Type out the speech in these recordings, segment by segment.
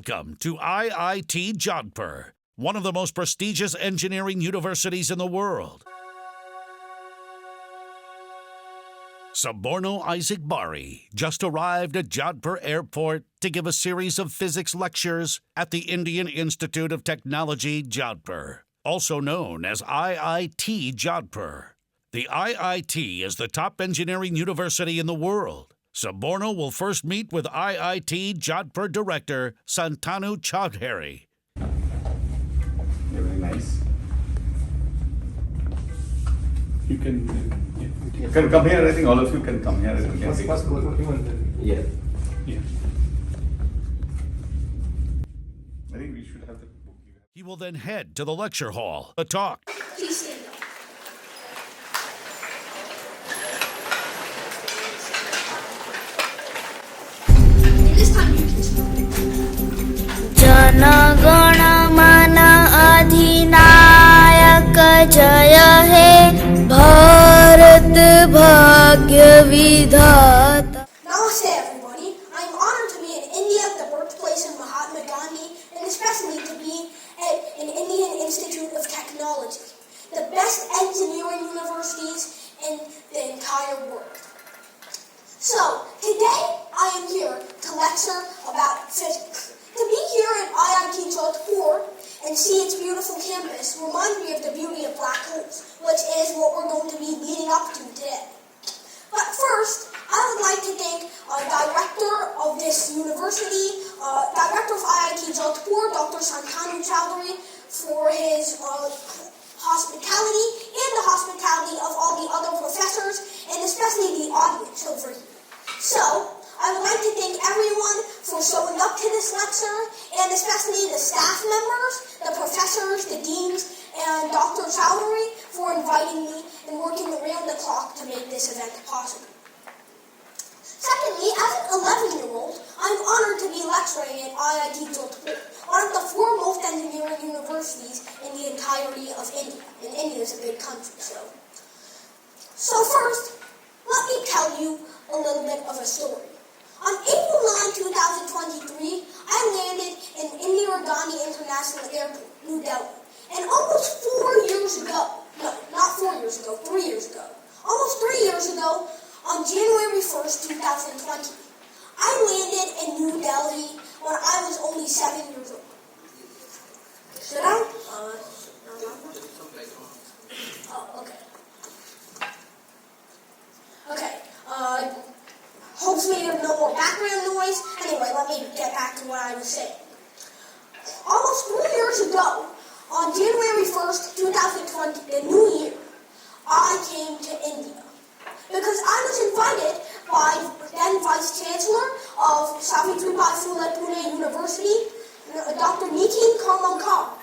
Welcome to IIT Jodhpur, one of the most prestigious engineering universities in the world. Suborno Isaac just arrived at Jodhpur Airport to give a series of physics lectures at the Indian Institute of Technology, Jodhpur, also known as IIT Jodhpur. The IIT is the top engineering university in the world. Suborno will first meet with IIT Jodhpur Director Santanu Chaudhury. Very nice. You can come here. I think all of you can come here. And we can first go to him and then. Yeah. Yeah. I think we should have the book. He will then head to the lecture hall to talk. Please stand up. This time you can start. Jana Gana मन अधिनायक जय हे भारत भाग्य विधाता. Namaste, everybody. I'm honored to be in India, the birthplace of Mahatma Gandhi, and especially to be at an Indian Institute of Technology, the best engineering universities in the entire world. So, today I am here to lecture about physics. To be here at IIT Jodhpur and see its beautiful campus reminds me of the beauty of black holes, which is what we're going to be leading up to today. But first, I would like to thank Director of this university, Director of IIT Jodhpur, Dr. Santanu Chaudhury, for his hospitality and the hospitality of all the other professors, and especially the audience over here. So, I would like to thank everyone for showing up to this lecture, and especially the staff members, the professors, the deans, and Dr. Chaudhury for inviting me and working around the clock to make this event possible. Secondly, as an 11-year-old, I'm honored to be lecturing at IIT Jodhpur, one of the foremost engineering universities in the entirety of India. And India is a big country, so first, let me tell you a little bit of a story. On April 9, 2023, I landed in Indira Gandhi International Airport, New Delhi. And almost 4 years ago, no, not 4 years ago, 3 years ago, almost 3 years ago, on January 1st, 2020, I landed in New Delhi when I was only 7 years old. Should I? Oh, okay. Okay, hopefully there's no more background noise. Anyway, let me get back to what I was saying. Almost 3 years ago, on January 1st, 2020, the new year, I came to India because I was invited by then Vice Chancellor of Savitribai Phule Pune University, Dr. Nitin Karmakar,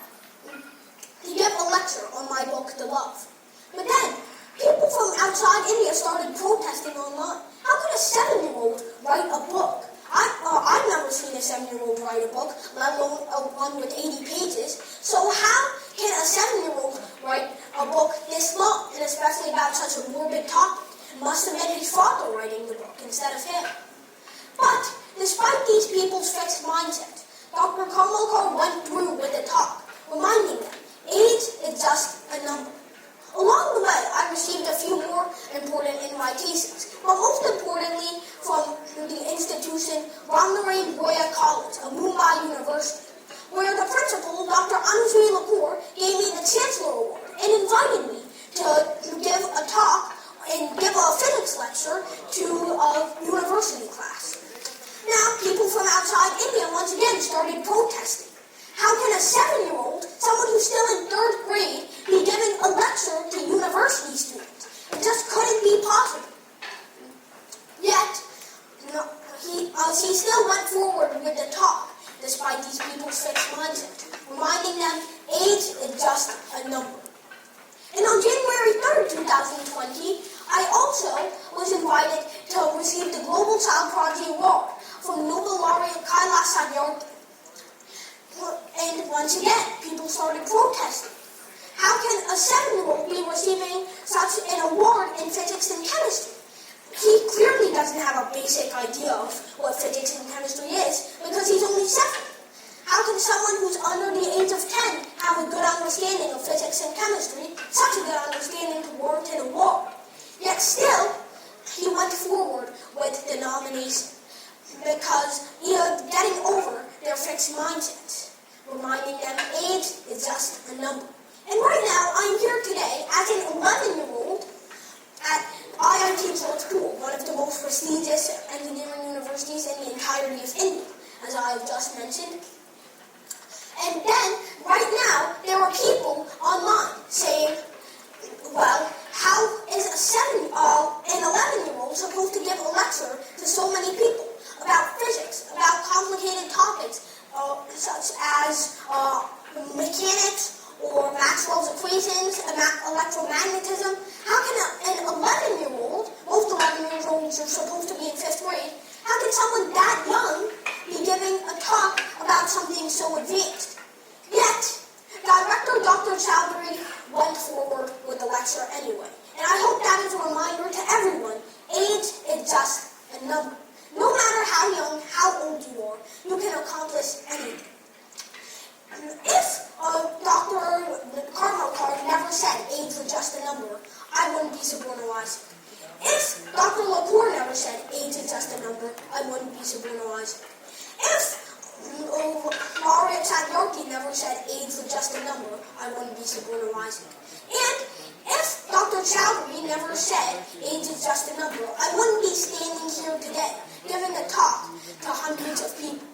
to give a lecture on my book, The Love. But then, people from outside India started protesting online. How could a 7-year-old write a book? I've never seen a 7-year-old write a book, let alone one with 80 pages. So how can a 7-year-old write a book this long, and especially about such a morbid topic? It must have been his father writing the book instead of him. But despite these people's fixed mindset, Dr. Karmakar went through with the talk, reminding them, age is just a number. Along the way, I received a few more important invitations, but most importantly from the institution Ramnarayan Roya College of Mumbai University, where the principal, Dr. Anushree Lapoor, gave me the Chancellor Award and invited me to give a talk and give a physics lecture to a university class. Now, people from outside India once again started protesting. How can a 7-year-old, someone who's still in 3rd grade, be giving a lecture to university students? It just couldn't be possible. Yet, he still went forward with the talk, despite these people's fixed mindset, reminding them age is just a number. And on January 3rd, 2020, I also was invited to receive the Global Child Prodigy Award from Nobel laureate Kailash Satyarthi. And once again, people started protesting. How can a 7-year-old be receiving such an award in physics and chemistry? He clearly doesn't have a basic idea of what physics and chemistry is because he's only 7. can someone who's under the age of 10 have a good understanding of physics and chemistry, such a good understanding to warrant an award? Yet still, he went forward with the nomination because getting over their fixed mindsets, reminding them age is just a number. And right now, I'm here today as an 11-year-old at IIT Jodhpur, one of the most prestigious engineering universities in the entirety of India, as I have just mentioned. And then, right now, there are people online saying, well, how is an 11-year-old supposed to give a lecture to so many people about physics, about complicated topics such as mechanics or Maxwell's equations, electromagnetism? How can an 11-year-old, most 11-year-olds are supposed to be in 5th grade, how can someone that young be giving a talk about something so advanced? Yet, Director Dr. Chaudhury went forward with the lecture anyway. And I hope that is a reminder to everyone, age is just a number. No matter how young, how old you are, you can accomplish anything. If Dr. Cardinal Card never said age was just a number, I wouldn't be Suborno Isaac. If Dr. Lacour never said age is just a number, I wouldn't be Suborno Isaac. If Laureate York never said age was just a number, I wouldn't be Suborno Isaac. And if Dr. Chaudhury never said age is just a number, I wouldn't be standing here today giving a talk to hundreds of people.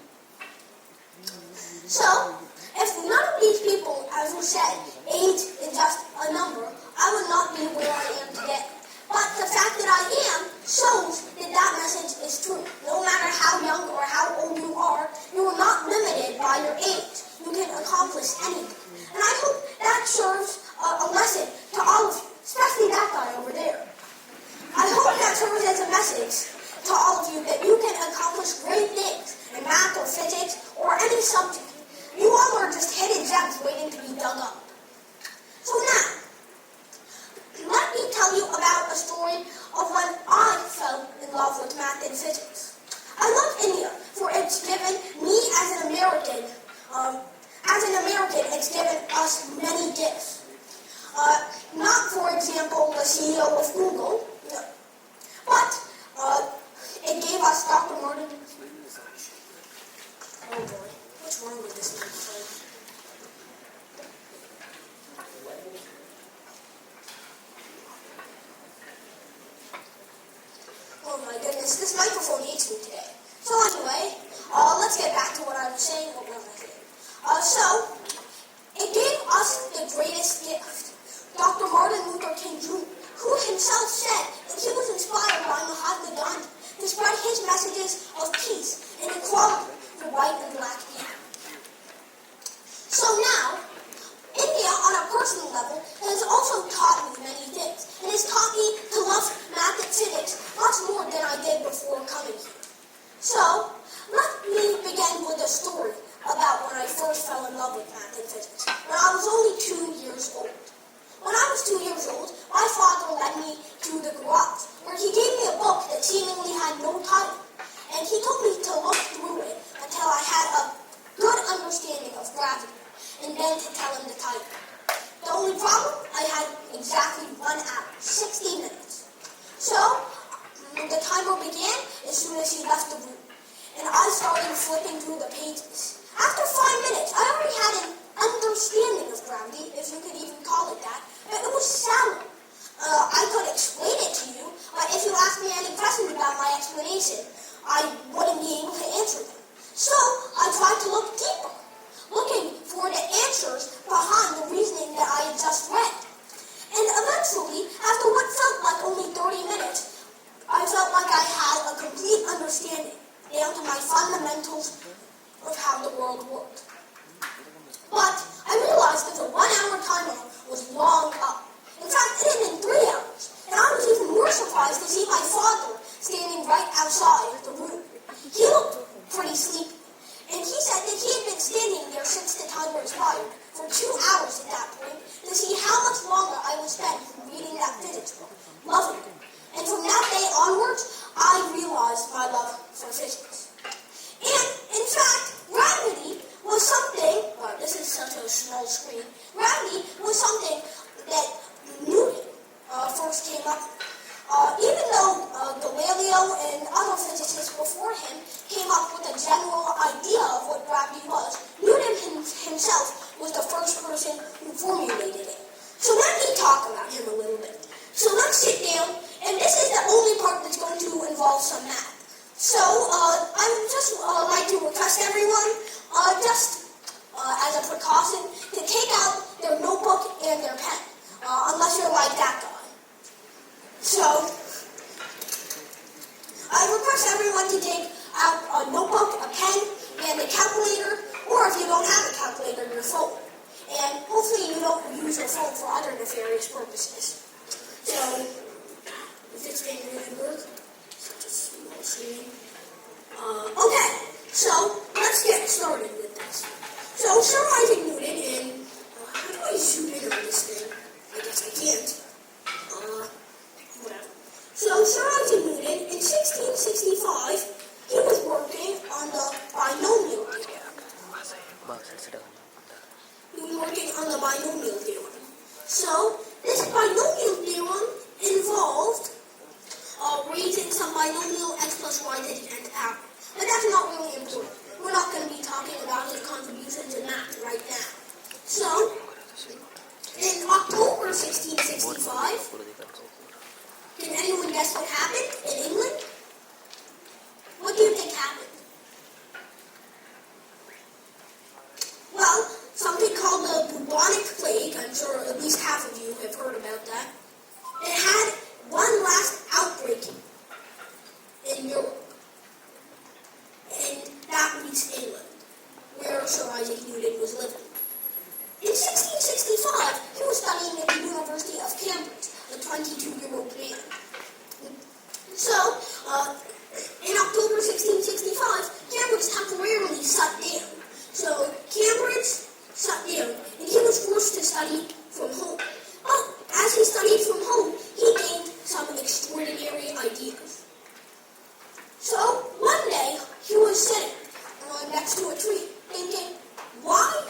So, if none of these people ever said age is just a number, I would not be where I am today. But the fact that I am shows that that message is true. No matter how young or how old you are not limited by your age. You can accomplish anything. And I hope that serves a lesson to all of you, especially that guy over there. I hope that serves as a message to all of you that you can accomplish great things in math or physics or any subject. You all are just hidden gems waiting to be dug up. So now, let me tell you about a story of when I fell in love with math and physics. I love India, for it's given me as an American, it's given us many gifts. Not, for example, the CEO of Google, but it gave us Dr. Martin. Oh boy, what's wrong with this microphone? Oh my goodness, this microphone hates me today. So anyway, let's get back to what I was saying. What was I saying? So, it gave us the greatest gift. Dr. Martin Luther King Jr., who himself said that he was inspired by Mahatma Gandhi to spread his messages of peace and equality for white and black people. So now, India, on a personal level, has also taught me many things, and has taught me to love math and physics much more than I did before coming here. So, let me begin with a story about when I first fell in love with math and physics, when I was only 2 years old. When I was 2 years old, my father led me to the garage, where he gave me a book that seemingly had no title, and he told me to look through it until I had a good understanding of gravity, and then to tell him the title. The only problem, I had exactly 1 hour, 60 minutes. So, the timer began as soon as he left the room, and I started flipping through the pages. After 5 minutes, I already had an understanding of gravity, if you could even call it that, but it was shallow. I could explain it to you, but if you asked me any questions about my explanation, I wouldn't be able to answer them. So, I tried to look deeper, looking for the answers behind the reasoning that I had just read. And eventually, after what felt like only 30 minutes, I felt like I had a complete understanding, down to my fundamentals of how the world worked. But I realized that the 1 hour timer was long up. In fact, it had been 3 hours, and I was even more surprised to see my father standing right outside of the room. He looked pretty sleepy, and he said that he had been standing there since the timer expired for 2 hours at that point to see how much longer I would spend reading that physics book, loving it. And from that day onwards, I realized my love for physics. And, in fact, gravity was something use her phone for other nefarious purposes. So, does this thing really work? Such a small screen. Okay, so let's get started with this. So, Sir Isaac Newton, and how do I zoom in on this thing? I guess I can't. Whatever. So, Sir Isaac Newton, in 1665, he was working on the binomial theorem. He was working on the binomial theorem. So, this binomial theorem involved raising some binomial x plus y to the nth power. But that's not really important. We're not going to be talking about his contributions in math right now. So, in October 1665, can anyone guess what happened in England? What do you think happened? Well, something called the bubonic plague. I'm sure at least half of you have heard about that. It had one last outbreak in Europe. And that reached England, where Sir Isaac Newton was living. In 1665, he was studying at the University of Cambridge, a 22-year-old man. So, in October 1665, Cambridge temporarily shut down. So, Cambridge shut down, and he was forced to study from home. But as he studied from home, he gained some extraordinary ideas. So, one day, he was sitting next to a tree, thinking, why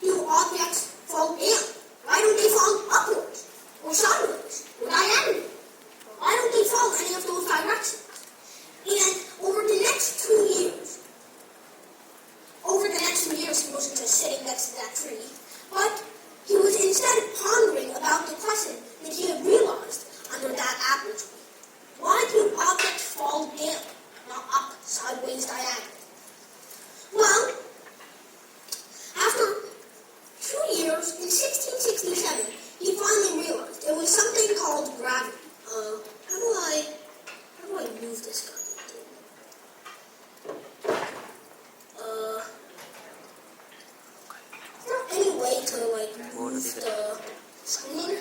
do objects fall down? Why don't they fall upwards, or sideways, or diagonally? Why don't they fall any of those directions? And over the next 2 years, he wasn't just sitting next to that tree, but he was instead pondering about the question that he had realized under that apple tree. Why do objects fall down, not up, sideways, diagonally? Well, after 2 years, in 1667, he finally realized it was something called gravity. How do I move this guy? Is there any way to move the screen?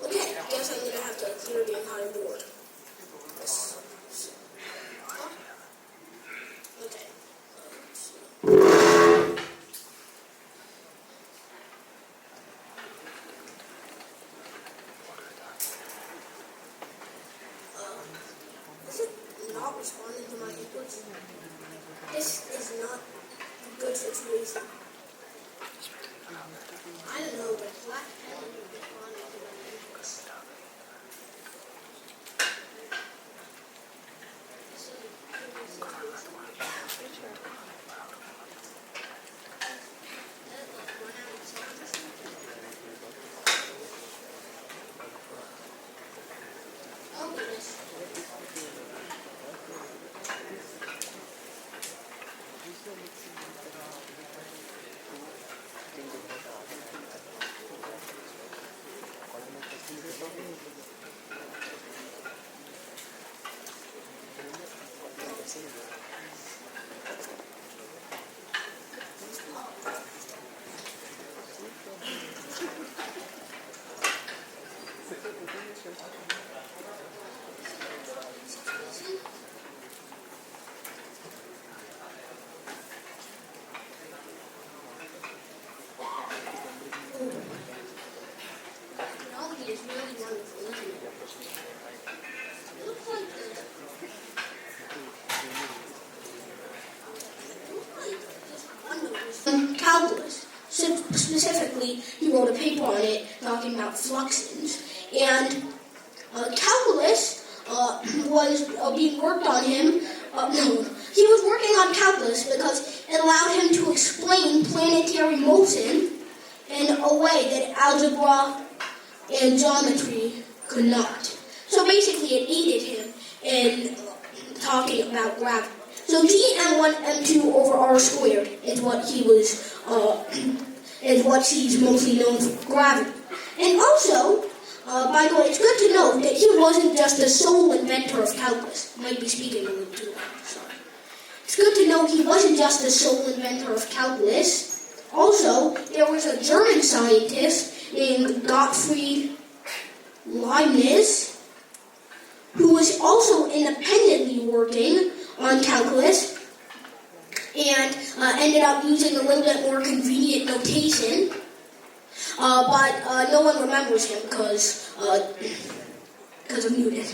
Okay, I guess I'm gonna have to clear the entire board. Okay. Is it not responding to my inputs? This is not a good situation. I don't know, but black pen is responding to my inputs. Oh, goodness. Technology is really wonderful, isn't it? It looks like calculus. Specifically, he wrote a paper on it talking about fluxions. And calculus was being worked on him. He was working on calculus because it allowed him to explain planetary motion in a way that algebra and geometry could not. So basically, it aided him in talking about gravity. So G(m1, m2 over r squared) is what he was, is what he's mostly known for, gravity. And also, by the way, it's good to note that he wasn't just the sole inventor of calculus. I might be speaking a little too loud, sorry. It's good to note he wasn't just the sole inventor of calculus. Also, there was a German scientist named Gottfried Leibniz who was also independently working on calculus and ended up using a little bit more convenient notation. But no one remembers him because of Newton.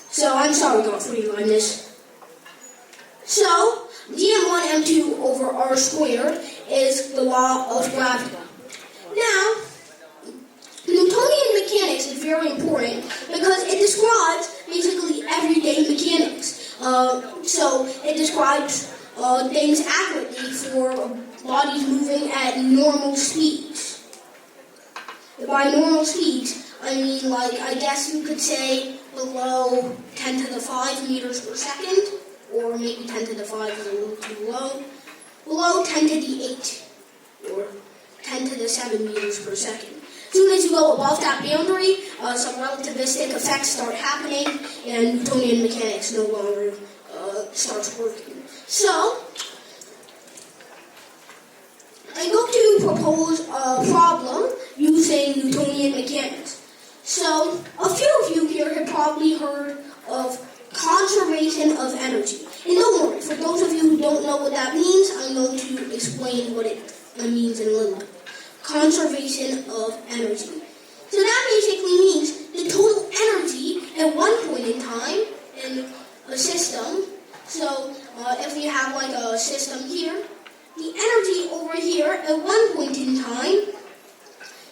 So I'm sorry, Gottfried Leibniz. So dm1 m2 over r squared is the law of gravity. Now, Newtonian mechanics is very important because it describes basically everyday mechanics. So it describes things accurately for bodies moving at normal speeds. By normal speeds, I mean, like, I guess you could say below 10 to the 5 meters per second, or maybe 10 to the 5 is a little too low. Below 10 to the 8, or 10 to the 7 meters per second. As soon as you go above that boundary, some relativistic effects start happening, and Newtonian mechanics no longer starts working. So, I'm going to propose a problem using Newtonian mechanics. So, a few of you here have probably heard of conservation of energy. And don't worry, for those of you who don't know what that means, I'm going to explain what it means in a little bit. Conservation of energy. So that basically means the total energy at one point in time in a system. So if you have like a system here, the energy over here at one point in time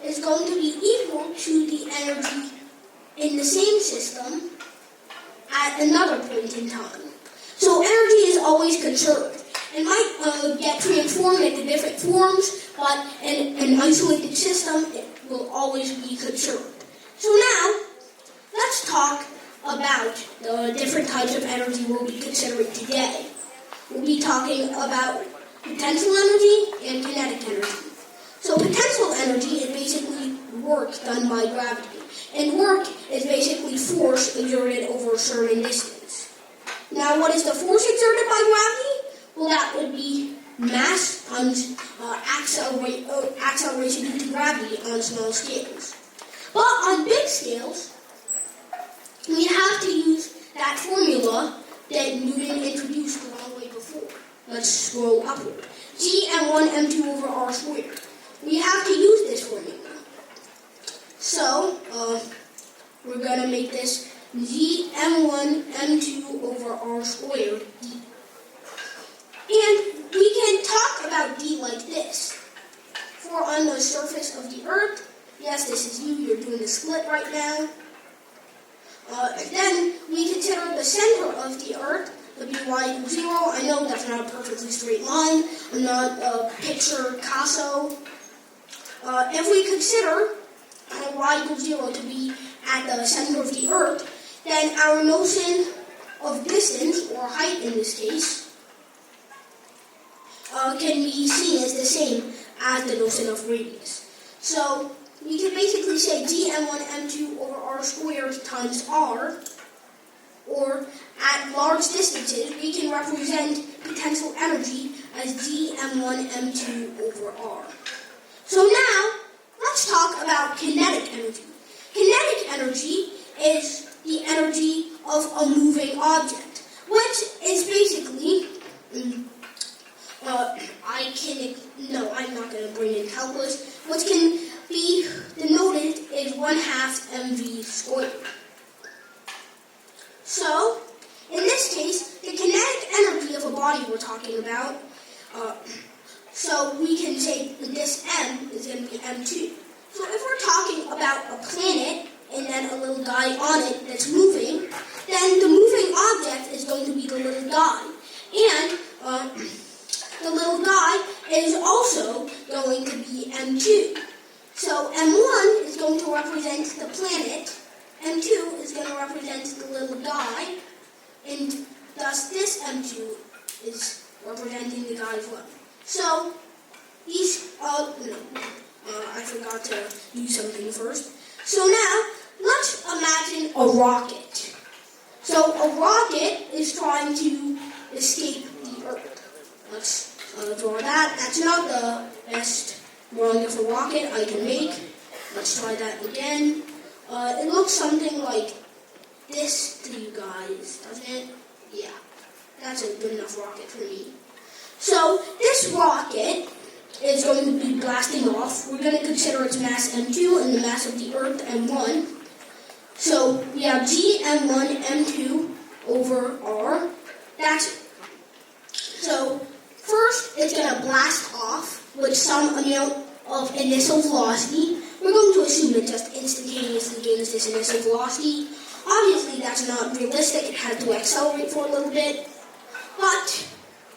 is going to be equal to the energy in the same system at another point in time. So energy is always conserved. It might get transformed into different forms, but in an isolated system, it will always be conserved. So now, let's talk about the different types of energy we'll be considering today. We'll be talking about potential energy and kinetic energy. So potential energy is basically work done by gravity. And work is basically force exerted over a certain distance. Now, what is the force exerted by gravity? Well, that would be mass times acceleration due to gravity on small scales. But on big scales, we have to use that formula that Newton introduced a long way before. Let's scroll upward. G m1 m2 over r squared. We have to use this formula. So, we're going to make this G m1 m2 over r squared d. And we can talk about d like this. For on the surface of the Earth, yes, this is you, you're doing the split right now. Then we consider the center of the Earth to be y equals 0. I know that's not a perfectly straight line. I'm not a picture Picasso. If we consider y equals 0 to be at the center of the Earth, then our notion of distance, or height in this case, can be seen as the same as the notion of radius. So we can basically say dm1 m2 over r squared times r, or at large distances, we can represent potential energy as dm1 m2 over r. So now, let's talk about kinetic energy. Kinetic energy is the energy of a moving object, which is basically, I'm not going to bring in calculus, which can be denoted as 1/2 mv squared. So, in this case, the kinetic energy of a body we're talking about, so we can say this m is going to be m2. So if we're talking about a planet and then a little guy on it that's moving, then the moving object is going to be the little guy. And the little guy is also going to be m2. So m1 is going to represent the planet, m2 is going to represent the little guy, and thus this m2 is representing the guy as well. So these, I forgot to do something first. So now, let's imagine a rocket. So a rocket is trying to escape the Earth. Let's draw that. That's not the best drawing of a rocket I can make. Let's try that again. It looks something like this to you guys, doesn't it? Yeah, that's a good enough rocket for me. So this rocket is going to be blasting off. We're going to consider its mass m2 and the mass of the Earth m1. So we have g m1 m2 over r. That's it. So first it's going to blast off with some amount of initial velocity. We're going to assume it just instantaneously gains this initial velocity. Obviously that's not realistic. It has to accelerate for a little bit. But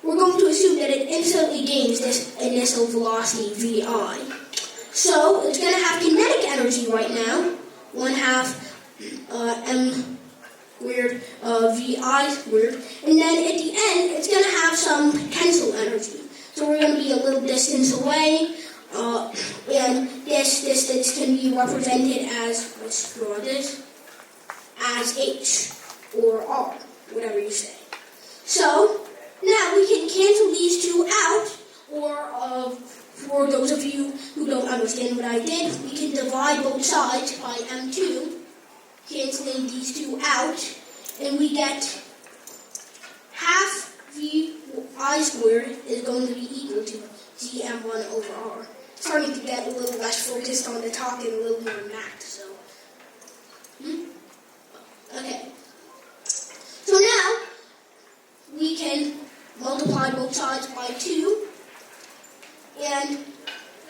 we're going to assume that it instantly gains this initial velocity vi. So it's going to have kinetic energy right now, 1/2 m squared vi squared, and then at the end it's going to have some potential energy. So we're going to be a little distance away, and this distance can be represented as, let's draw this, as h or r, whatever you say. So now we can cancel these two out, or for those of you who don't understand what I did, we can divide both sides by m2, canceling these two out, and we get half vi squared is going to be equal to gm1 over r. Starting to get a little less focused on the talk and a little more math, so. Okay. So now we can multiply both sides by 2, and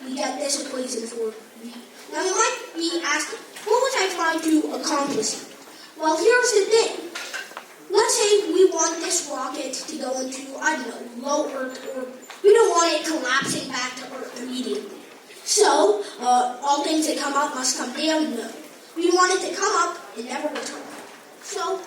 we get this equation for v. Now you might be asking, what was I trying to accomplish? Well, here's the thing. Let's say we want this rocket to go into, I don't know, low Earth orbit. We don't want it collapsing back to Earth immediately. So, all things that come up must come down? No. We want it to come up and never return. So,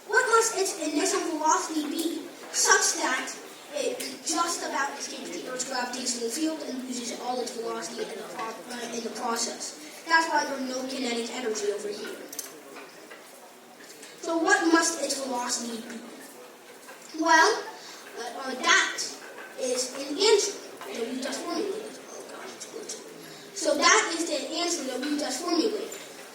what must its initial velocity be such that it just about escapes the Earth's gravitational field and loses all its velocity in the process? That's why there's no kinetic energy over here. So what must its velocity be? Well, that is an answer that we just formulated. Oh gosh, it's glitching. So that is the answer that we just formulated.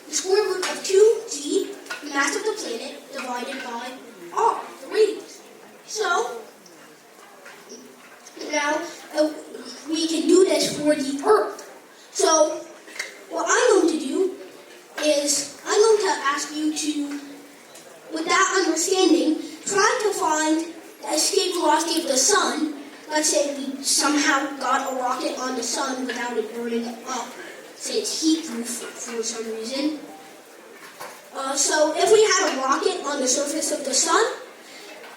The square root of 2g, the mass of the planet, divided by r, the radius. So now we can do this for the Earth. So what I'm going to do is I'm going to ask you to, with that understanding, try to find the escape velocity of the sun. Let's say we somehow got a rocket on the sun without it burning up. Say it's heat-proof for some reason. So if we had a rocket on the surface of the sun,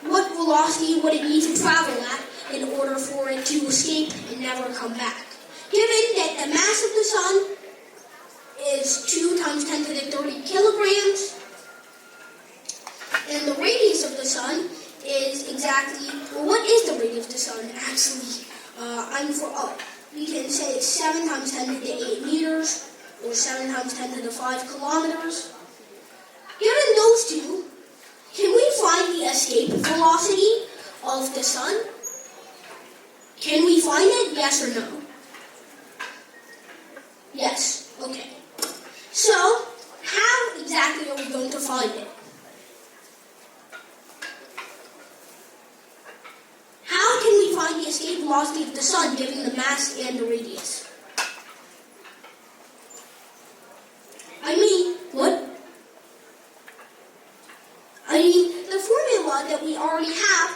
what velocity would it need to travel at in order for it to escape and never come back? Given that the mass of the sun is 2 times 10 to the 30 kilograms, and the radius of the sun is exactly, well, what is the radius of the sun actually? We can say it's 7 times 10 to the 8 meters, or 7 times 10 to the 5 kilometers. Given those two, can we find the escape velocity of the sun? Can we find it? Yes or no? Yes. Okay. So, how exactly are we going to find it? How can we find the escape velocity of the sun given the mass and the radius? The formula that we already have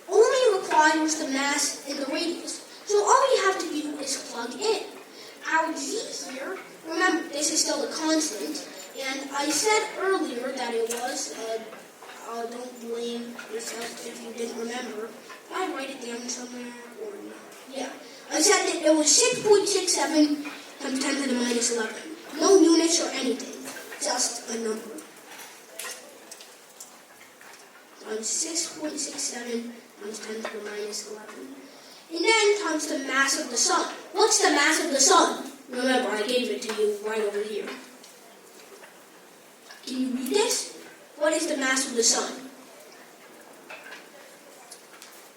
only requires the mass and the radius. So all we have to do is plug in. Our g here, remember, this is still a constant, and I said earlier that it was, don't blame yourself if you didn't remember. Did I write it down somewhere or not? Yeah. I said that it was 6.67 times 10 to the minus 11. No units or anything, just a number. Times 6.67 times 10 to the minus 11. And then times the mass of the sun. What's the mass of the sun? Remember, I gave it to you right over here. Can you read this? What is the mass of the sun?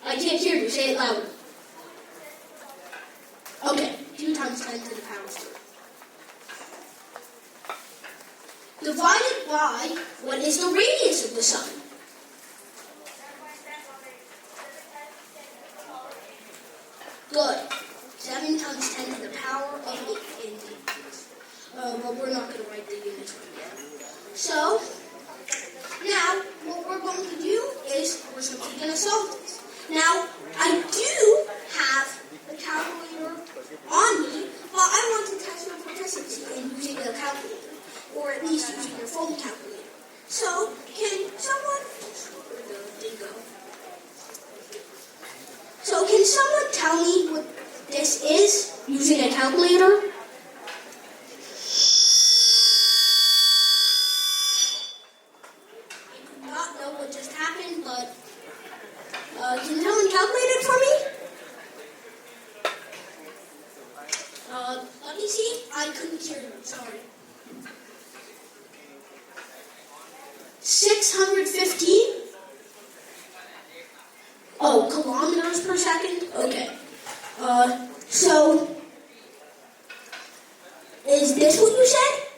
I I can't hear you. Say it louder. Okay, 2 times 10 to the power 3. Divided by what is the radius of the sun? Good. 7 times 10 to the power of 8 in units. But we're not going to write the units right now. So, now, what we're going to do is we're simply going to solve this. Now, I do have a calculator on me, but I want to test your proficiency in using a calculator, or at least using your phone calculator. So, can someone... Where the thing go? So, can someone tell me what this is using a calculator? Not know what just happened, but can someone calculate it for me? Let me see. I couldn't hear you. Sorry. 615? Oh, kilometers per second? Okay. So, is this what you said?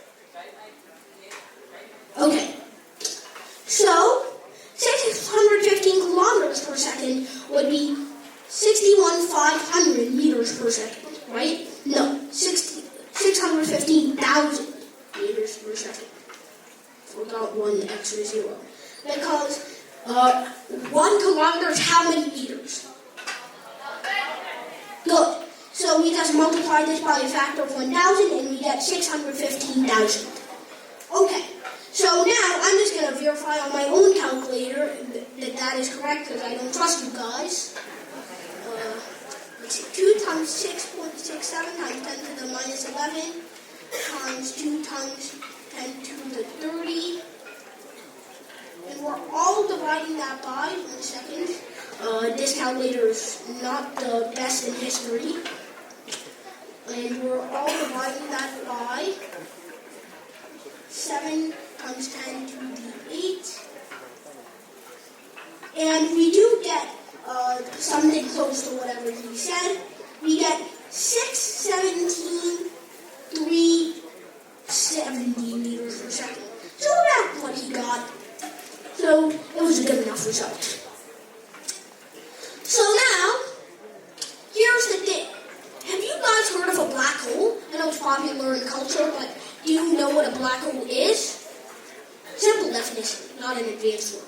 Okay. So, 615 kilometers per second would be 61,500 meters per second, right? No, 615,000 meters per second. Forgot one extra zero. Because 1 kilometer is how many meters? Good. So we just multiply this by a factor of 1,000 and we get 615,000. Okay. So now I'm just going to verify on my own calculator that that is correct because I don't trust you guys. Let's see. 2 times 6.67 times 10 to the minus 11 times 2 times 10 to the 30. And we're all dividing that by, 1 second. This calculator is not the best in history. And we're all dividing that by 7 times 10 to the 8. And we do get something close to whatever he said. We get 617,370 meters per second. So that's what he got. So it was a good enough result. So now, here's the thing. Have you guys heard of a black hole? I know it's popular in culture, but do you know what a black hole is? Simple definition, not an advanced one.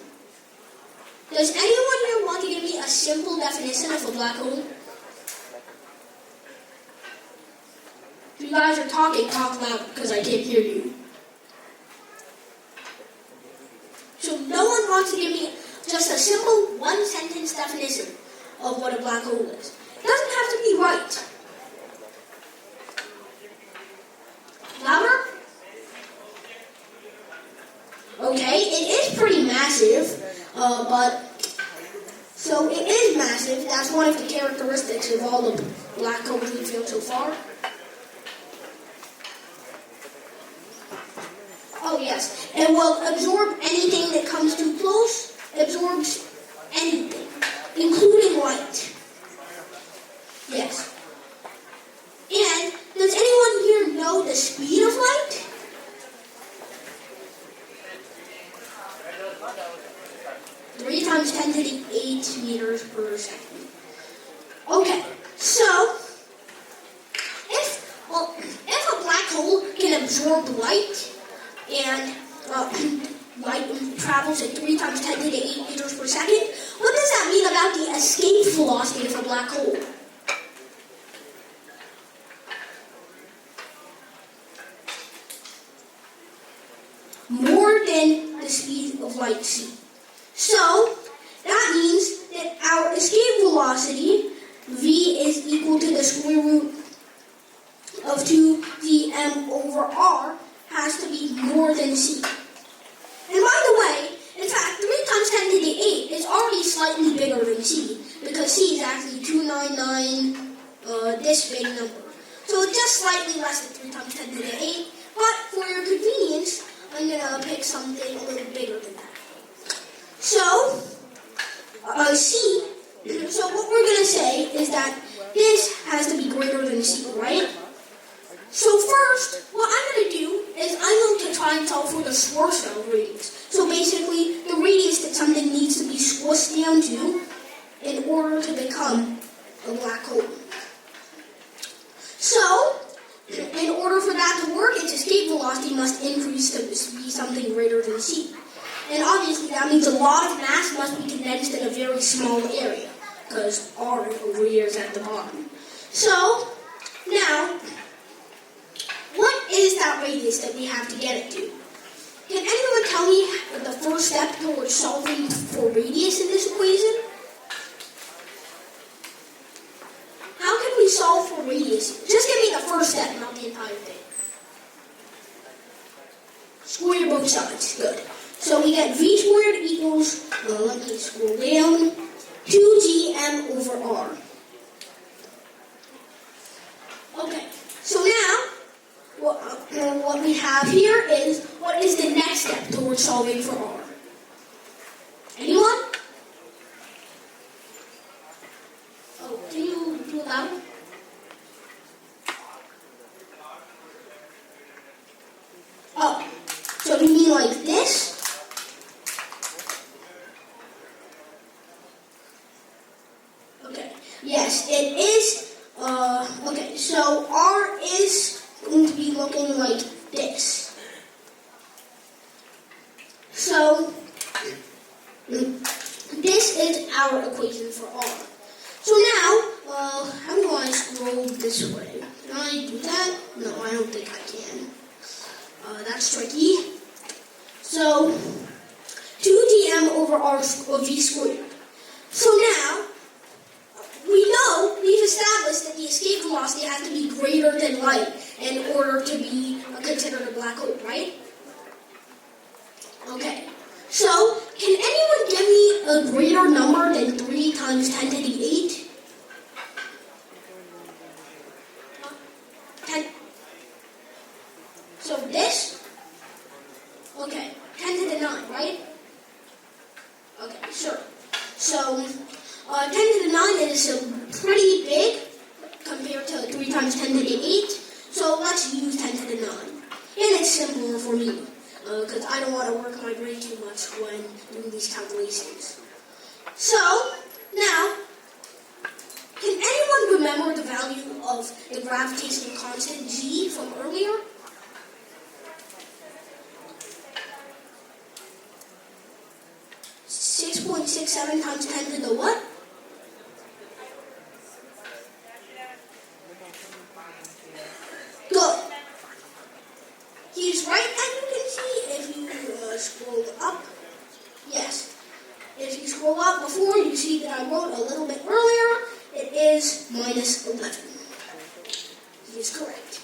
Does anyone here want to give me a simple definition of a black hole? If you guys are talking, talk loud because I can't hear you. So no one wants to give me just a simple one-sentence definition of what a black hole is. It doesn't have to be right. Louder? Okay, it is pretty massive, so it is massive. That's one of the characteristics of all the black holes we've found so far. Oh yes, it will absorb anything that comes too close, absorbs anything, including light. Yes. And does anyone here know the speed of light? Three times 10 to the 8 meters per second. Okay, so if a black hole can absorb light and light travels at 3 times 10 to the 8 meters per second, what does that mean about the escape velocity of a black hole? More than the speed of light c. So, that means that our escape velocity, v, is equal to the square root of 2vm over r, has to be more than c. And by the way, in fact, 3 times 10 to the 8 is already slightly bigger than c, because c is actually 299, this big number. So it's just slightly less than 3 times 10 to the 8, but for your convenience, I'm going to pick something a little bigger than that. So, c So what we're going to say is that this has to be greater than C, right? So first, what I'm going to do is I'm going to try and solve for the Schwarzschild radius. So basically, the radius that something needs to be squished down to in order to become a black hole. So, in order for that to work, its escape velocity must increase to be something greater than C. And obviously that means a lot of mass must be condensed in a very small area, because R over here is at the bottom. So, now, what is that radius that we have to get it to? Can anyone tell me the first step towards solving for radius in this equation? How can we solve for radius? Just give me the first step, not the entire thing. Square both sides. Good. So we get v squared equals, let me scroll down, 2gm over r. Okay, so now, what we have here is, what is the next step towards solving for r? Anyone? Oh, can you do it louder? Oh, so you mean like this? Okay, yes, it is, okay, so R is going to be looking like this. So, this is our equation for R. So now, how do I scroll this way? Can I do that? No, I don't think I can. That's tricky. So, 2dm over r v squared. So now, we've established that the escape velocity has to be greater than light in order to be considered a black hole, right? Okay. So, can anyone give me a greater number than 3 times 10 to the 8? 10. So this? Okay. 10 to the 9, right? Okay, sure. So, 10 to the 9 is pretty big compared to 3 times 10 to the 8. So let's use 10 to the 9. And it's simpler for me, because I don't want to work my brain too much when doing these calculations. So, now, can anyone remember the value of the gravitational constant G from earlier? .67 times 10 to the what? Good. He's right, as you can see, if you scroll up. Yes. If you scroll up before, you see that I wrote a little bit earlier. It is minus 11. He is correct.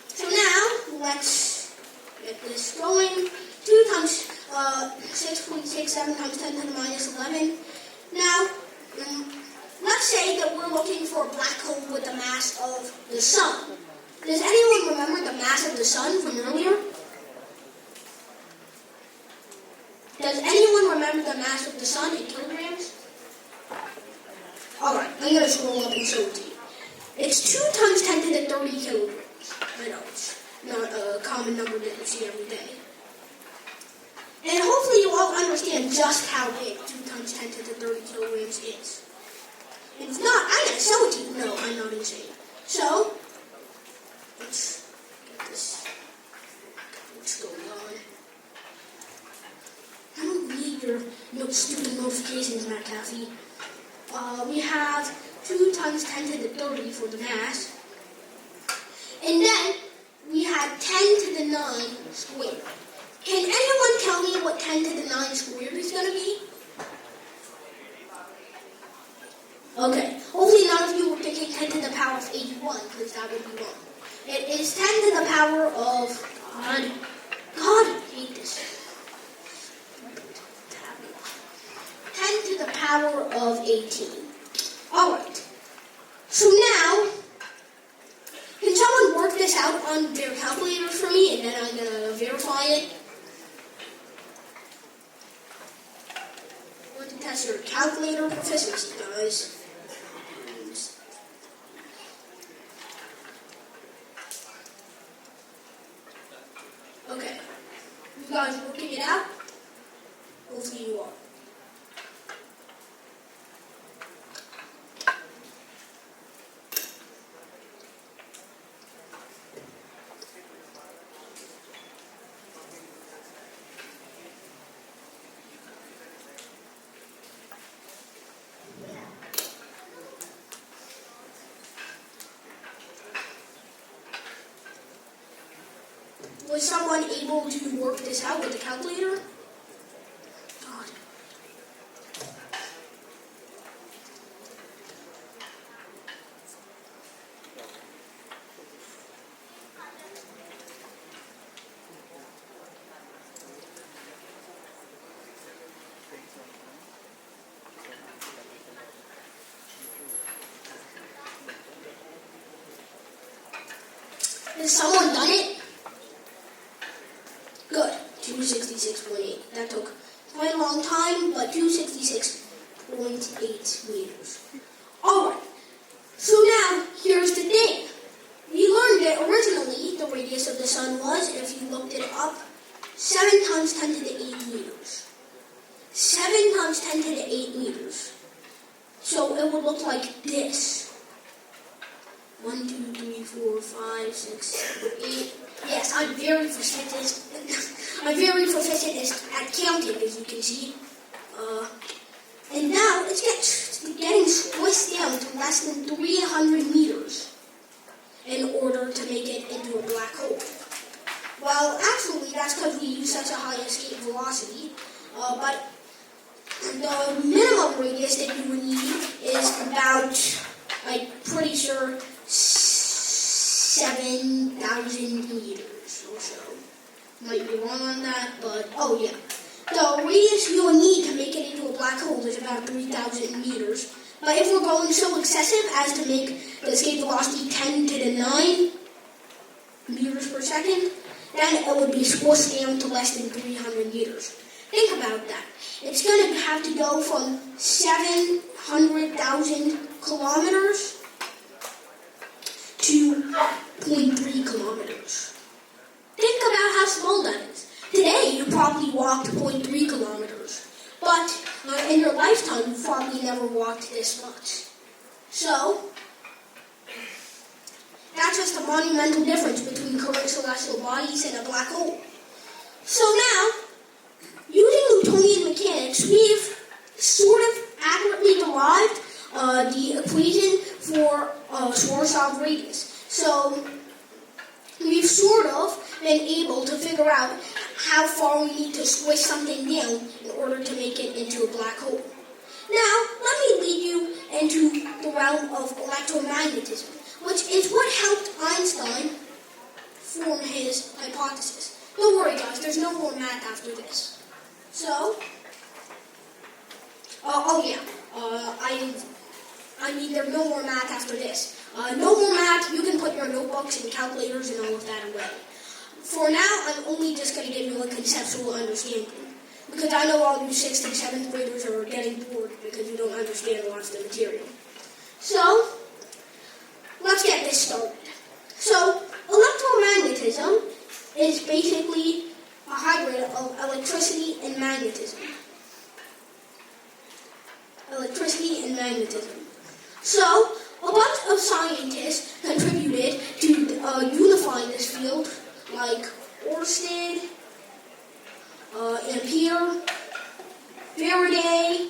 So now, let's get this going. 2 times 6.67 times 10 to the minus 11. Now, let's say that we're looking for a black hole with the mass of the sun. Does anyone remember the mass of the sun from earlier? Does anyone remember the mass of the sun in kilograms? Alright, I'm going to scroll up and show it to you. It's 2 times 10 to the 30 kilograms. I know, it's not a common number that you see every day. And hopefully you all understand just how big 2 times 10 to the 30 kilograms is. And if not, I'm going to show it to you. No, I'm not insane. So, let's get this. What's going on? I don't read your stupid notifications, Matt Caffey. We have 2 times 10 to the 30 for the mass. And then, we have 10 to the 9 squared. Can anyone tell me what 10 to the 9 squared is going to be? Okay, hopefully none of you were thinking 10 to the power of 81, because that would be wrong. It is 10 to the power of, God, I hate this. 10 to the power of 18. Alright, so now, can someone work this out on their calculator for me, and then I'm going to verify it? To test your calculator proficiency, guys. Okay. You guys working it out? Hopefully you are. Was someone able to work this out with the calculator? God. Has someone done it? Good. 266.8. That took quite a long time, but 266.8 meters. Alright. So now, here's the thing. We learned that originally the radius of the sun was, if you looked it up, 7 times 10 to the 8 meters. 7 times 10 to the 8 meters. So it would look like this. 1, 2, 3, 4, 5, 6, 7, 8. Yes, I'm very proficient. I'm very proficient at counting, as you can see. And now it's getting squished down to less than 300 meters in order to make it into a black hole. Well, actually, that's because we use such a high escape velocity. But the minimum radius that you would need is about, I'm pretty sure, 7,000 meters or so. Might be wrong on that, but oh yeah. The radius you will need to make it into a black hole is about 3,000 meters. But if we're going so excessive as to make the escape velocity 10 to the 9 meters per second, then it would be squished down to less than 300 meters. Think about that. It's going to have to go from 700,000 kilometers to 0.3 kilometers. Think about how small that is. Today, you probably walked 0.3 kilometers. But in your lifetime, you probably never walked this much. So, that's just a monumental difference between current celestial bodies and a black hole. So now, using Newtonian mechanics, we've sort of accurately derived the equation for Schwarzschild radius. So, we've sort of been able to figure out how far we need to squish something down in order to make it into a black hole. Now, let me lead you into the realm of electromagnetism, which is what helped Einstein form his hypothesis. Don't worry, guys, there's no more math after this. So, I mean, there's no more math after this. No more math, you can put your notebooks and calculators and all of that away. For now, I'm only just going to give you a conceptual understanding. Because I know all you 6th and 7th graders are getting bored because you don't understand a lot of the material. So, let's get this started. So, electromagnetism is basically a hybrid of electricity and magnetism. Electricity and magnetism. So, a bunch of scientists contributed to unifying this field, like Ørsted, Ampere, Faraday,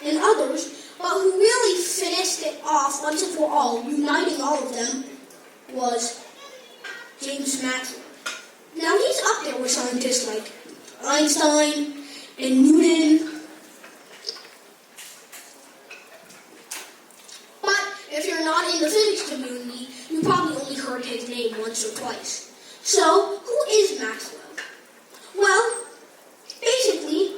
and others, but who really finished it off once and for all, uniting all of them, was James Maxwell. Now he's up there with scientists like Einstein and Newton. But if you're not in the physics community, you probably only heard his name once or twice. So, who is Maxwell? Well, basically,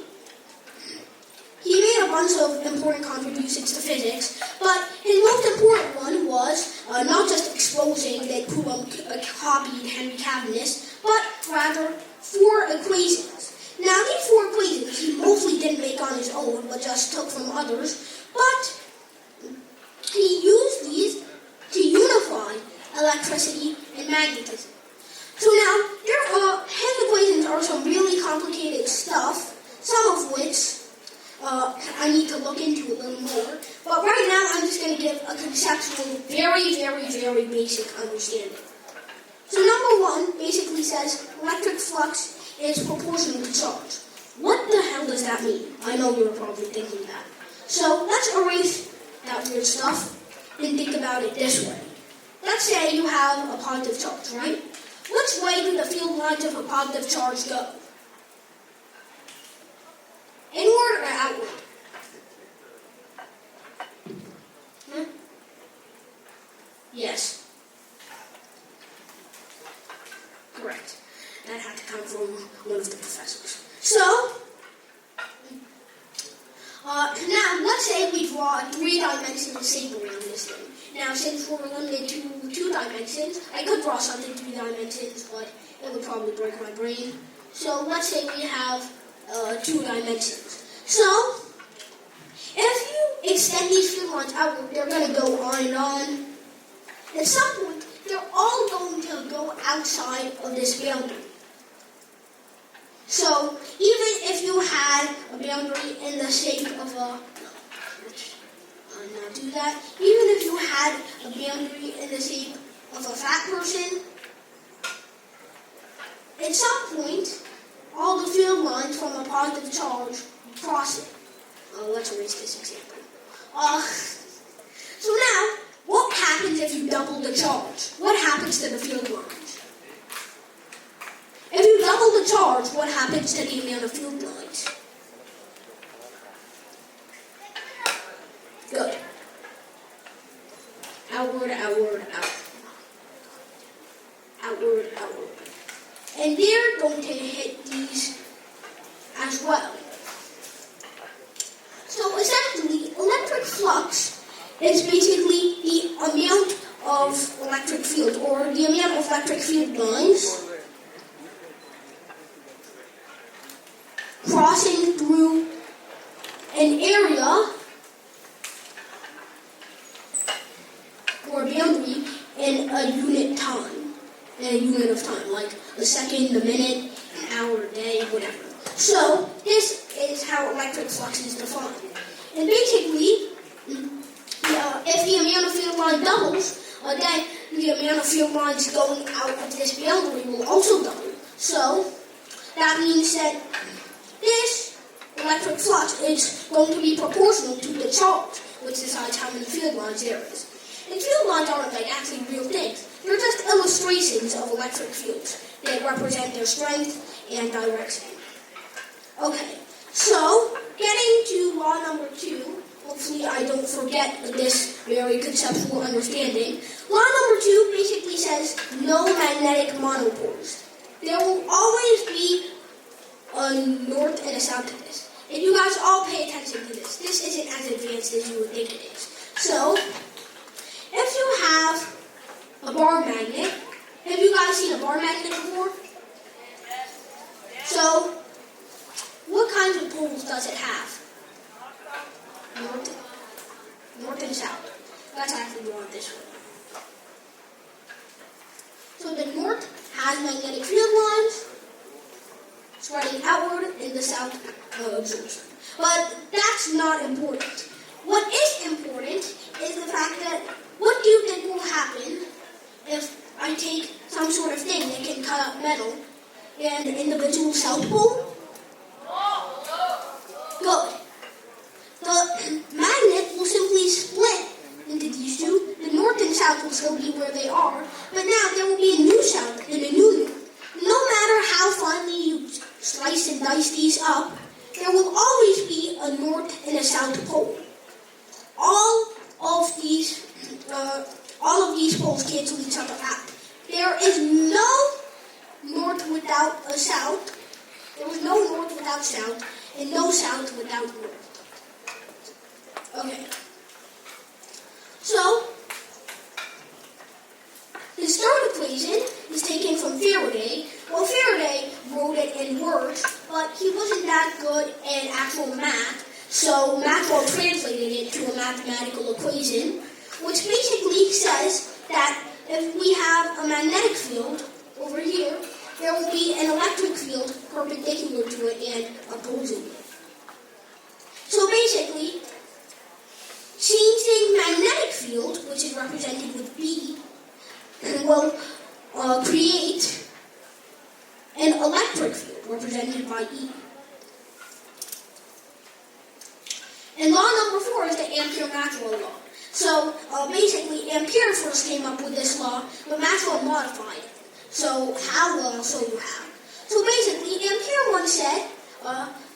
he made a bunch of important contributions to physics, but his most important one was not just exposing that Coulomb copied Henry Cavendish, but rather 4 equations Now, these four equations he mostly didn't make on his own, but just took from others, but he used these to unify electricity and magnetism. So now, his equations are some really complicated stuff, some of which I need to look into a little more. But right now, I'm just going to give a conceptual, very, very, very basic understanding. So number one basically says electric flux is proportional to charge. What the hell does that mean? I know you're probably thinking that. So let's erase that weird stuff and think about it this way. Let's say you have a positive charge, right? Which way do the field lines of a positive charge go? Inward or outward? Yes. Correct. That had to come from one of the professors. So, now let's say we draw a 3-dimensional shape around this thing. Now, since we're limited to 2 dimensions, I could draw something 3 dimensions, but it would probably break my brain. So let's say we have 2 dimensions. So, if you extend these field lines outward, they're going to go on and on. At some point, they're all going to go outside of this boundary. So, even if you had a boundary in the shape of a... not do that. Even if you had a boundary in the shape of a fat person, at some point, all the field lines from a positive charge cross it. Let's erase this example. So now, what happens if you double the charge? What happens to the field lines? If you double the charge, what happens to the amount of field lines? Good. Outward, outward, outward. Outward, outward. And they're going to hit these as well. So essentially, electric flux is basically the amount of electric field, or the amount of electric field lines crossing through an area or boundary in a unit time, in a unit of time, like a second, a minute, an hour, a day, whatever. So this is how electric flux is defined. And basically, if the amount of field line doubles, then the amount of field lines going out of this boundary will also double. So that means that this electric flux is going to be proportional to the charge, which decides how many field lines there is. And field lines aren't like actually real things. They're just illustrations of electric fields that represent their strength and direction. Okay, so getting to law number 2, hopefully I don't forget this very conceptual understanding. Law number 2 basically says no magnetic monopoles. There will always be a north and a south to this. And you guys all pay attention to this. This isn't as advanced as you would think it is. So, if you have a bar magnet, have you guys seen a bar magnet before? So, what kinds of poles does it have? North and south. Let's actually draw it this way. So the north has magnetic field lines spreading outward, and the south absorbs them. But that's not important. What is important is the fact that what do you think will happen if I take some sort of thing that can cut up metal and an individual south pole? Good. The magnet will simply split into these two. The north and south will still be where they are, but now there will be a new south and a new north. No matter how finely you slice and dice these up, there will always be a north and a south pole. All of these poles cancel each other out. There is no north without a south. There is no north without south, and no south without north. Okay. So, his third equation is taken from Faraday. Well, Faraday wrote it in words, but he wasn't that good at actual math, so Maxwell translated it to a mathematical equation, which basically says that if we have a magnetic field over here, there will be an electric field perpendicular to it and opposing it. So basically, changing magnetic field, which is represented with B, will create an electric field, represented by E. And law number 4 is the Ampere-Maxwell law. So basically, Ampere first came up with this law, but Maxwell modified it. So how? Well, I'll show you how. So basically, Ampere once said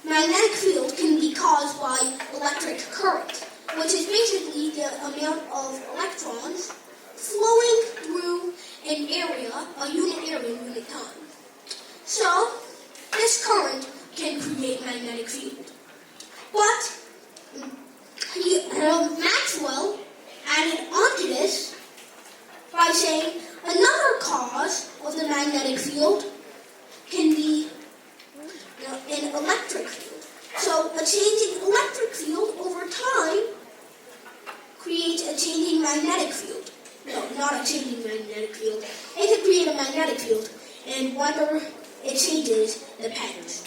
magnetic field can be caused by electric current, which is basically the amount of electrons flowing through an area, a unit area, unit time. So this current can create magnetic field. But Maxwell added onto this by saying another cause of the magnetic field can be an electric field. So a changing electric field over time creates a changing magnetic field. No, not a changing magnetic field. It can create a magnetic field, and whether it changes depends.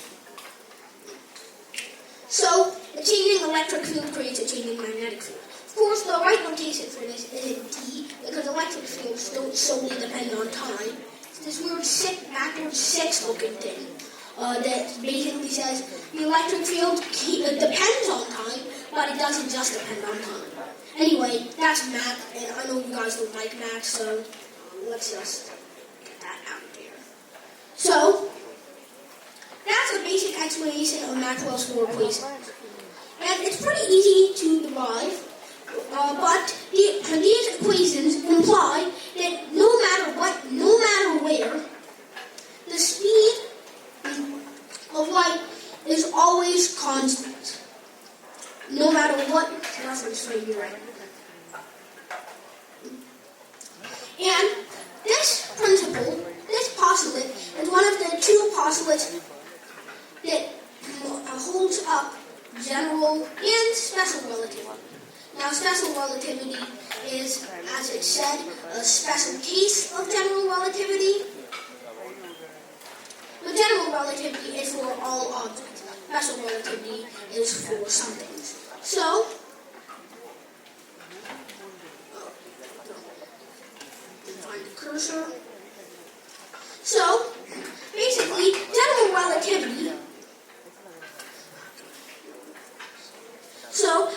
So a changing electric field creates a changing magnetic field. Of course, the right notation for this is D, because electric fields don't solely depend on time. It's this weird backwards 6 looking thing that basically says the electric field depends on time, but it doesn't just depend on time. Anyway, that's math, and I know you guys don't like math, so let's just get that out of here. So, that's a basic explanation of Maxwell's 4 equations. And it's pretty easy to derive, but these equations imply that no matter what, no matter where, the speed of light is always constant. No matter what reference frame you're in. And this principle, this postulate, is one of the 2 postulates that holds up general and special relativity. Now, special relativity is, as it said, a special case of general relativity. But general relativity is for all objects. Special relativity is for some things. So, find the cursor. So, basically, general relativity. So,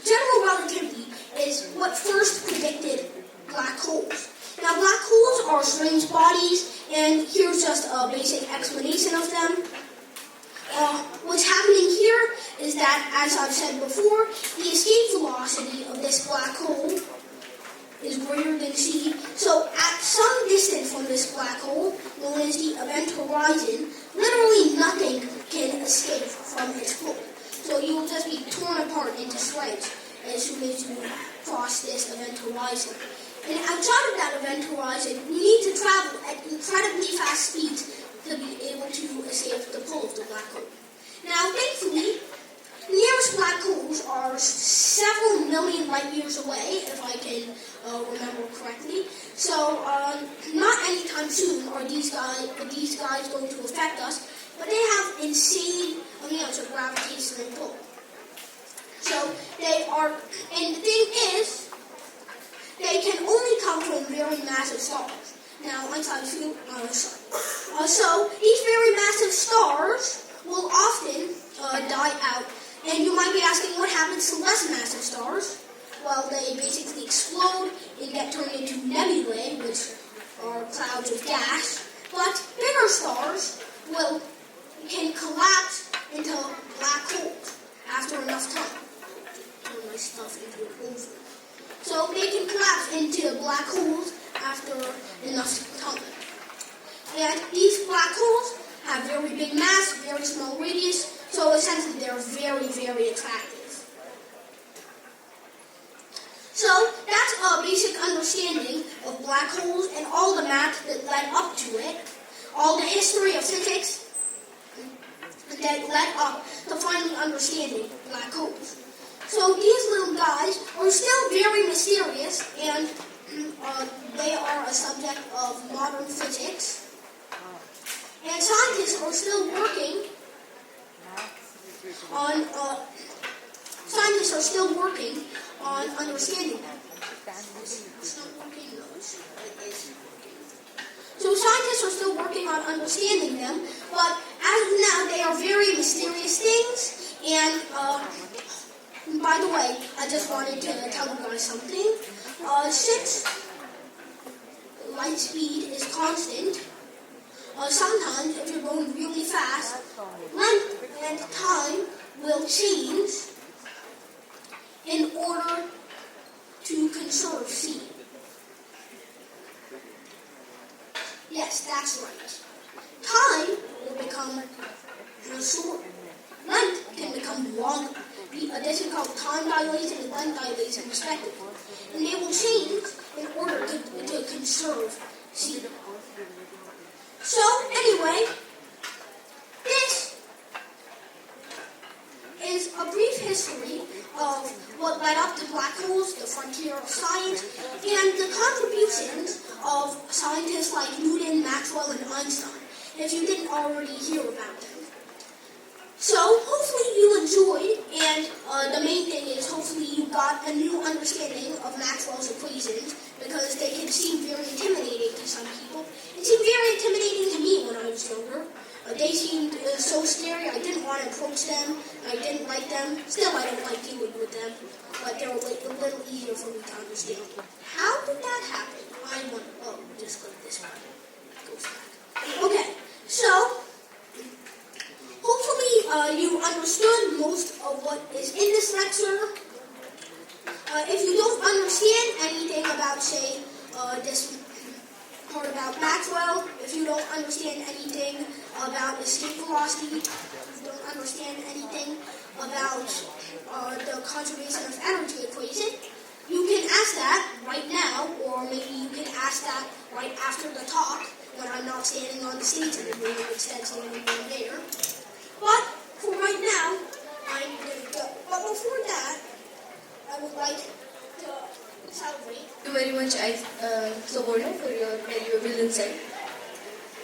general relativity is what first predicted black holes. Now, black holes are strange bodies, and here's just a basic explanation of them. What's happening here is that, as I've said before, the escape velocity of this black hole is greater than c. So at some distance from this black hole, known as the event horizon, literally nothing can escape from its pull. So you will just be torn apart into shreds as soon as you cross this event horizon. And outside of that event horizon, you need to travel at incredibly fast speeds to be able to escape the pull of the black hole. Now, thankfully, the nearest black holes are several million light years away, if I can remember correctly. So, not anytime soon are these guys going to affect us, but they have insane amounts of gravitational pull. So, they are, and the thing is, they can only come from very massive stars. Now, so these very massive stars will often die out. And you might be asking, what happens to less massive stars? Well, they basically explode and get turned into nebulae, which are clouds of gas. But bigger stars can collapse into black holes after enough time. Turn my stuff into an oval. So they can collapse into black holes after enough time. And these black holes have very big mass, very small radius, so essentially they're very, very attractive. So that's a basic understanding of black holes and all the math that led up to it, all the history of physics, that led up to finally understanding black holes. So these little guys are still very mysterious, and they are a subject of modern physics. And scientists are still working on understanding them. It's not working, no, it is working. So scientists are still working on understanding them, but as of now, they are very mysterious things. And by the way, I just wanted to tell you guys something. Since light speed is constant, sometimes if you're going really fast, length and time will change in order to conserve speed. Yes, that's right. Time will become shorter. Length can become longer. This is called time dilation and length dilation respectively. And they will change in order to conserve speed. So, anyway, this is a brief history of what led up to black holes, the frontier of science, and the contributions of scientists like Newton, Maxwell, and Einstein, if you didn't already hear about them. So, hopefully you enjoyed, and the main thing is hopefully you got a new understanding of Maxwell's equations, because they can seem very intimidating to some people. It seemed very intimidating to me when I was younger. They seemed so scary, I didn't want to approach them, I didn't like them. Still, I don't like dealing with them, but they're a little easier for me to understand. How did that happen? I wonder. Oh, just click this one. Goes back. Okay, so hopefully you understood most of what is in this lecture. If you don't understand anything about, say, this part about Maxwell, if you don't understand anything about escape velocity, if you don't understand anything about the conservation of energy equation, you can ask that right now, or maybe you can ask that right after the talk when I'm not standing on the stage anymore, instead standing over there. But for right now, I'm going to go. But before that, I would like to celebrate. Thank you very much, Suborno, for your valuable insight.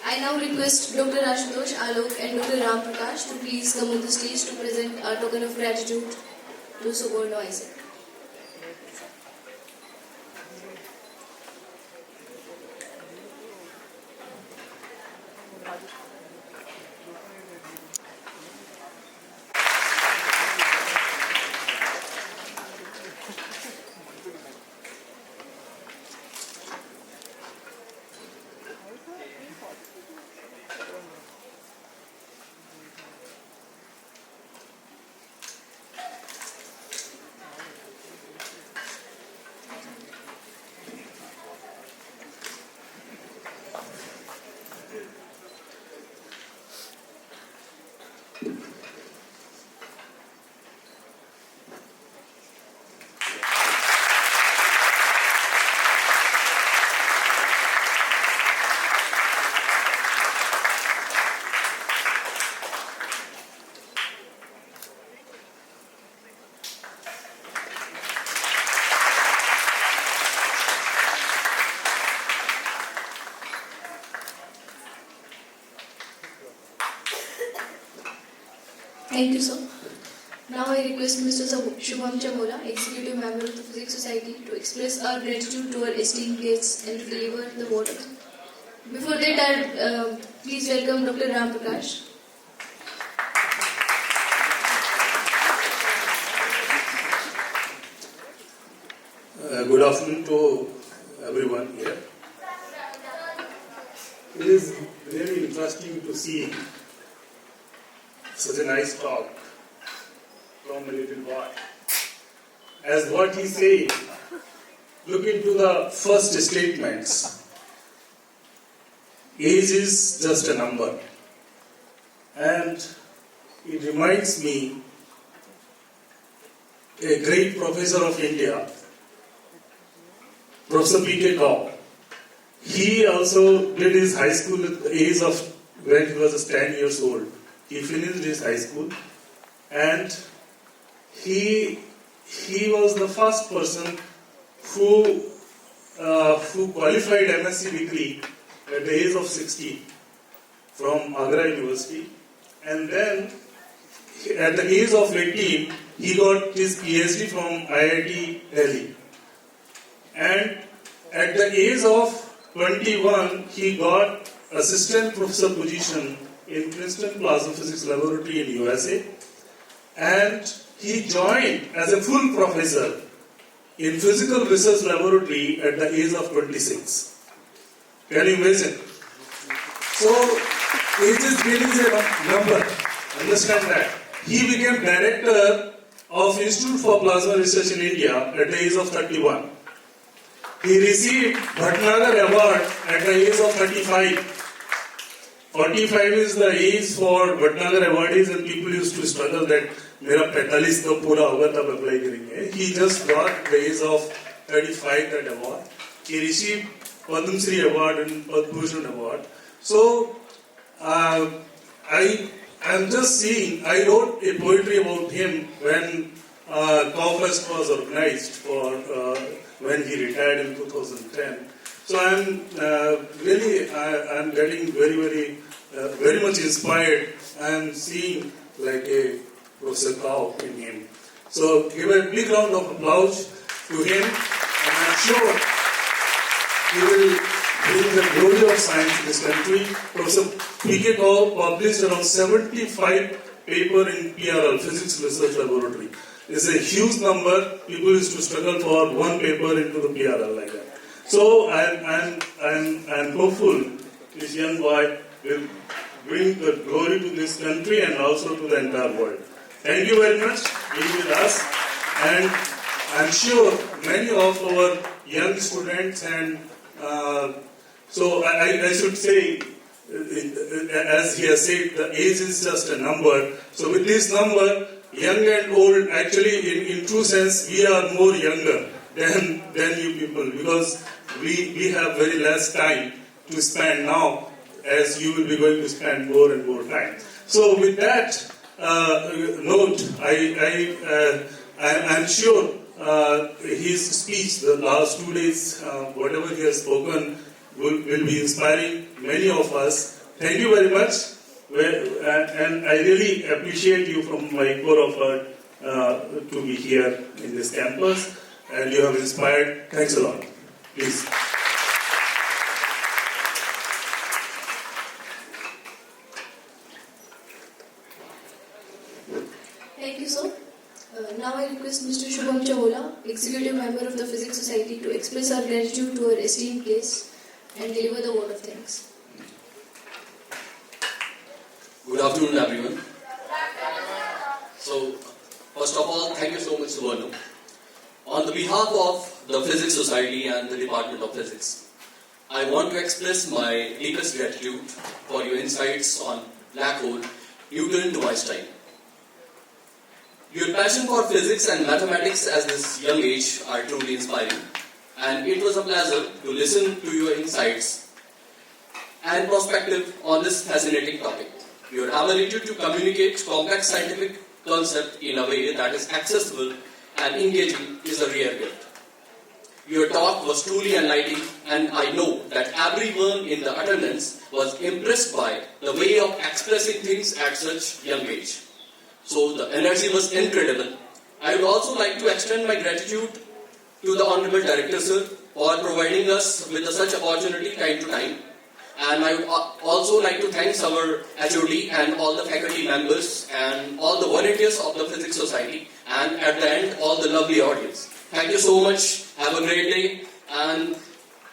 I now request Dr. Ashutosh, Alok and Dr. Ram Prakash to please come on the stage to present our token of gratitude to Suborno Isaac. Thank you, sir. Now I request Mr. Shubham Chamola, Executive Member of the Physics Society, to express our gratitude to our esteemed guests and to deliver the vote. Before that, I please welcome Dr. Ram Prakash. Good afternoon to everyone here. It is very interesting to see such a nice talk from a little boy. As what he said, look into the first statements. Age is just a number. And it reminds me a great professor of India, Professor P.K. Kaur. He also did his high school at the age of when he was 10 years old. he finished his high school, and he was the first person who qualified MSc degree at the age of 16 from Agra University, and then at the age of 18 he got his PhD from IIT Delhi, and at the age of 21 he got assistant professor position in Princeton Plasma Physics Laboratory in USA, and he joined as a full professor in Physical Research Laboratory at the age of 26. Can you imagine? So, age is really a number. Understand that. He became director of Institute for Plasma Research in India at the age of 31. He received Bhatnagar Award at the age of 35. 45 is the age for Bhatnagar awardees, and people used to struggle that मेरा 45 तो पूरा होगा तब apply करेंगे. He just got the age of 35 that award. He received Padma Shri Award and Padma Bhushan Award. So I'm just seeing. I wrote a poetry about him when Cowfest was organized for when he retired in 2010. So I'm really I'm getting very much inspired. I'm seeing like a Professor Cow in him. So give a big round of applause to him, and I'm sure he will bring the glory of science in this country. Professor P.K. Cow published around 75 papers in PRL, Physics Research Laboratory. It's a huge number. People used to struggle for one paper into the PRL like that. So I'm hopeful this young boy will bring the glory to this country and also to the entire world. Thank you very much for being with us, and I'm sure many of our young students and so I should say, as he has said, the age is just a number. So with this number, young and old, actually in true sense, we are more younger than you people, because we have very less time to spend now, as you will be going to spend more and more time. So with that note, I'm sure his speech, the last 2 days, whatever he has spoken, will be inspiring many of us. Thank you very much, and I really appreciate you from my core of heart to be here in this campus, and you have inspired. Thanks a lot. Please. Thank you, sir. Now I request Mr. Shubham Chamola, Executive Member of the Physics Society, to express our gratitude to our esteemed guests and deliver the word of thanks. Good afternoon, everyone. So, first of all, thank you so much, Suborno. On the behalf of the Physics Society and the Department of Physics, I want to express my deepest gratitude for your insights on black hole, Newton to Einstein. Your passion for physics and mathematics at this young age are truly inspiring, and it was a pleasure to listen to your insights and perspective on this fascinating topic. Your ability to communicate complex scientific concepts in a way that is accessible and engaging is a rare gift. Your talk was truly enlightening, and I know that everyone in the attendance was impressed by the way of expressing things at such young age. So the energy was incredible. I would also like to extend my gratitude to the Honorable Director, sir, for providing us with such opportunity time to time. And I would also like to thank our HOD and all the faculty members and all the volunteers of the Physics Society, and at the end, all the lovely audience. Thank you so much. Have a great day, and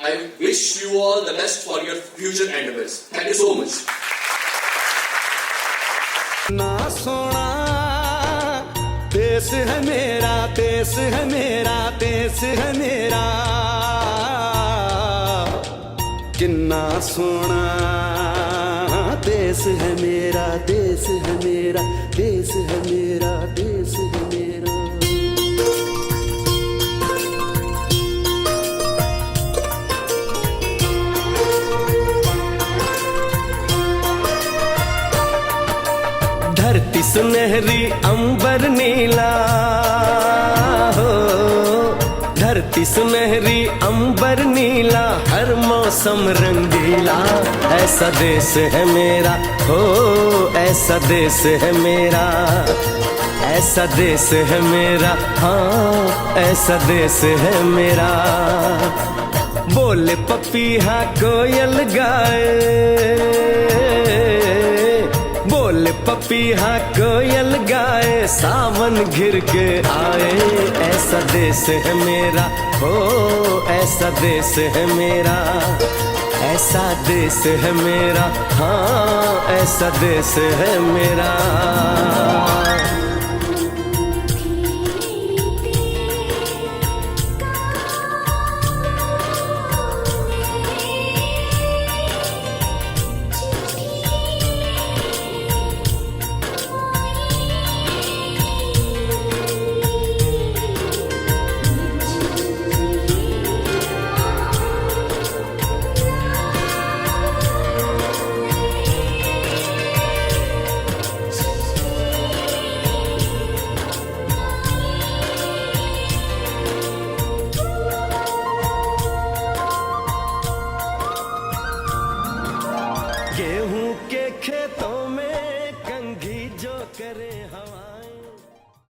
I wish you all the best for your future endeavors. Thank you so much. ना सोना देश है मेरा, देश है मेरा, देश है मेरा, किन्ना सोना देश है मेरा, देश है मेरा, देश है मेरा, देश है मेरा. सुनहरी अंबर नीला हो, धरती सुनहरी अंबर नीला, हर मौसम रंगीला। ऐसा देश है मेरा हो, ऐसा देश है मेरा, ऐसा देश है मेरा, हाँ ऐसा देश है मेरा। बोले पपीहा कोयल गाए, बोले पपीहा कोयल गाए, सावन घिर के आए। ऐसा देश है मेरा हो, ऐसा देश है मेरा, ऐसा देश है मेरा, हाँ ऐसा देश है मेरा। गेहूं के खेतों में